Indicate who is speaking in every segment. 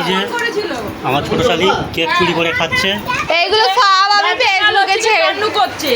Speaker 1: যে আমার ছোট শালি কেক চুরি করে খাচ্ছে।
Speaker 2: এইগুলো সব আমি ফেসবুকে ছেড়ে
Speaker 3: করছে।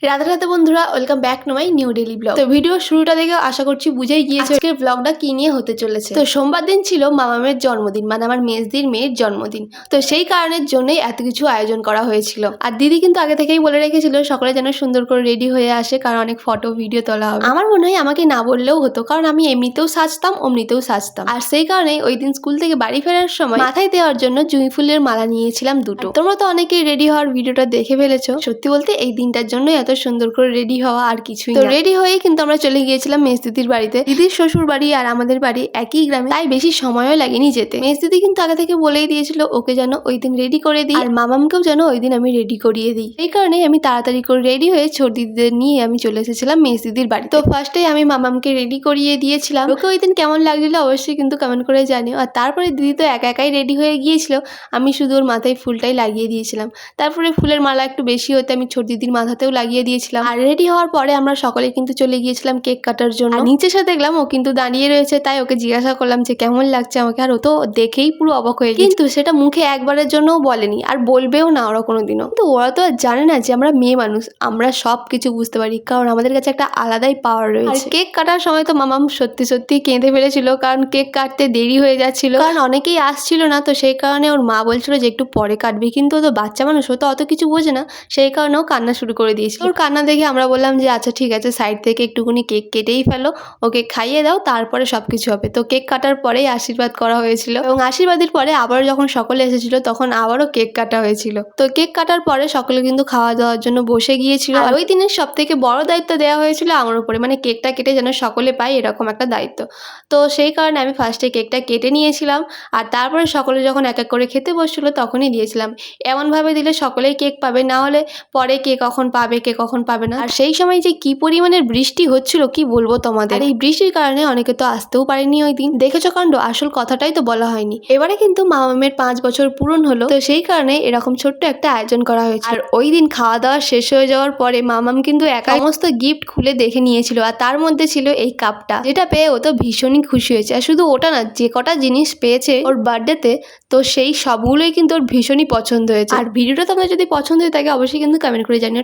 Speaker 2: রাতে রাতে বন্ধুরা, welcome back to my new daily blog. তো ভিডিও শুরুটা দেখে আশা করছি বুঝেই গিয়েছে আজকের ব্লগটা কি নিয়ে হতে চলেছে। তো সোমবার দিন ছিল মামামের জন্মদিন, মানে আমার মেজদির মেয়ের জন্মদিন। তো সেই কারণের জন্যই এত কিছু আয়োজন করা হয়েছিল। আর দিদি কিন্তু আগে থেকেই বলে রেখেছিল সকলে যেন সুন্দর করে রেডি হয়ে আসে, কারণ অনেক ফটো ভিডিও তোলা হবে। আমার মনে হয় আমাকে না বললেও হতো, কারণ আমি এমনিতেও সাজতাম অমনিতেও সাজতাম। আর সেই কারণে ওই দিন স্কুল থেকে বাড়ি ফেরার সময় মাথায় দেওয়ার জন্য জুঁই ফুলের মালা নিয়েছিলাম দুটো। তোমরা তো অনেকেই রেডি হওয়ার ভিডিওটা দেখে ফেলেছো। সত্যি বলতে এই দিনটার জন্য এত সুন্দর করে রেডি হওয়া আর কিছুই না। রেডি হয়ে কিন্তু আমরা চলে গিয়েছিলাম মেজ দিদির বাড়িতে। দিদির শ্বশুর বাড়ি আর আমাদের বাড়ি একই গ্রামে, তাই বেশি সময়ও লাগেনি যেতে। মেজ দিদি কিন্তু আগে থেকে বলেই দিয়েছিল ওকে যেন ওই দিন রেডি করে দিই, আর মামামকেও যেন ওই দিন আমি রেডি করিয়ে দিই। এই কারণে আমি তাড়াতাড়ি করে রেডি হয়ে ছোট দিদিদের নিয়ে আমি চলে এসেছিলাম মেজ দিদির বাড়ি। তো ফার্স্টেই আমি মামামকে রেডি করিয়ে দিয়েছিলাম। ওকে ওই দিন কেমন লাগছিল অবশ্যই কিন্তু কমেন্ট করে জানিও। আর তারপরে দিদি তো একা একাই রেডি হয়ে গিয়েছিল, আমি শুধু ওর মাথায় ফুলটাই লাগিয়ে দিয়েছিলাম। তারপরে ফুলের মালা একটু বেশি হতে আমি ছোট দিদির মাথাতেও লাগিয়ে দিয়েছিলাম। আর রেডি হওয়ার পরে আমরা সকলে কিন্তু চলে গিয়েছিলাম কেক কাটার জন্য। নিচে এসে দেখলাম ও কিন্তু দাঁড়িয়ে রয়েছে, তাই ওকে জিজ্ঞাসা করলাম যে কেমন লাগছে আমাকে। আর ও তো দেখেই পুরো অবাক হয়ে গেছে, কিন্তু সেটা মুখে একবারের জন্যও বলেনি, আর বলবেও না ওরা কোনোদিনও। কিন্তু ওরা তো আর জানে না যে আমরা মেয়ে মানুষ, আমরা সব কিছু বুঝতে পারি, কারণ আমাদের কাছে একটা আলাদাই পাওয়ার রয়েছে। কেক কাটার সময় তো মামাম সত্যি সত্যি কেঁদে ফেলেছিল, কারণ কেক কাটতে দেরি হয়ে যাচ্ছিল, কারণ অনেকেই আসছিল না। তো সেই কারণে ওর মা বলছিল যে একটু পরে কাটবি, কিন্তু ও তো বাচ্চা মানুষ, ও তো অত কিছু বোঝে না। সেই কারণে ও কান্না শুরু করে দিয়েছিল। ওর কান্না দেখে আমরা বললাম যে আচ্ছা ঠিক আছে, সাইড থেকে একটুখানি কেক কেটেই ফেলো, ওকে খাইয়ে দাও, তারপরে সবকিছু হবে। তো কেক কাটার পরেই আশীর্বাদ করা হয়েছিল, এবং আশীর্বাদের পরে আবারও যখন সকলে এসেছিল তখন আবারও কেক কাটা হয়েছিল। তো কেক কাটার পরে সকলে কিন্তু খাওয়া দাওয়ার জন্য বসে গিয়েছিল। আর ওই দিনের সব থেকে বড় দায়িত্ব দেওয়া হয়েছিল আমার উপরে, মানে কেকটা কেটে যেন সকলে পায় এরকম একটা দায়িত্ব। তো সেই কারণে আমি ফার্স্টে কেকটা কেটে নিয়েছিলাম, আর তারপরে সকলে যখন এক এক করে খেতে বসছিল তখনই দিয়েছিলাম। এমনভাবে দিলে সকলেই কেক পাবে, না হলে পরে কে কখন পাবে কে কখন পাবে না। আর সেই সময় যে কি পরিমাণের বৃষ্টি হচ্ছিল কি বলবো তোমাদের। আর এই বৃষ্টির কারণে অনেকে তো আসতেও পারেনি ওই দিন। দেখেছো কাণ্ড, আসল কথাটাই তো বলা হয়নি। এবারে কিন্তু মামামের 5 বছর পূরণ হলো, তো সেই কারণে এরকম ছোট্ট একটা আয়োজন করা হয়েছে। আর ওই দিন খাওয়া দাওয়া শেষ হয়ে যাওয়ার পরে মামাম কিন্তু একা সমস্ত গিফট খুলে দেখে নিয়েছিল, আর তার মধ্যে ছিল এই কাপটা, যেটা পেয়ে ও তো ভীষণই খুশি হয়েছে। আর শুধু ওটা না, যে কটা জিনিস পেয়েছে ওর বার্থডেতে, তো সেই সবগুলোই কিন্তু ওর ভীষণই পছন্দ হয়েছে। আর ভিডিওটা তোমাদের যদি পছন্দ হয়ে থাকে অবশ্যই কিন্তু কমেন্ট করে জানিও।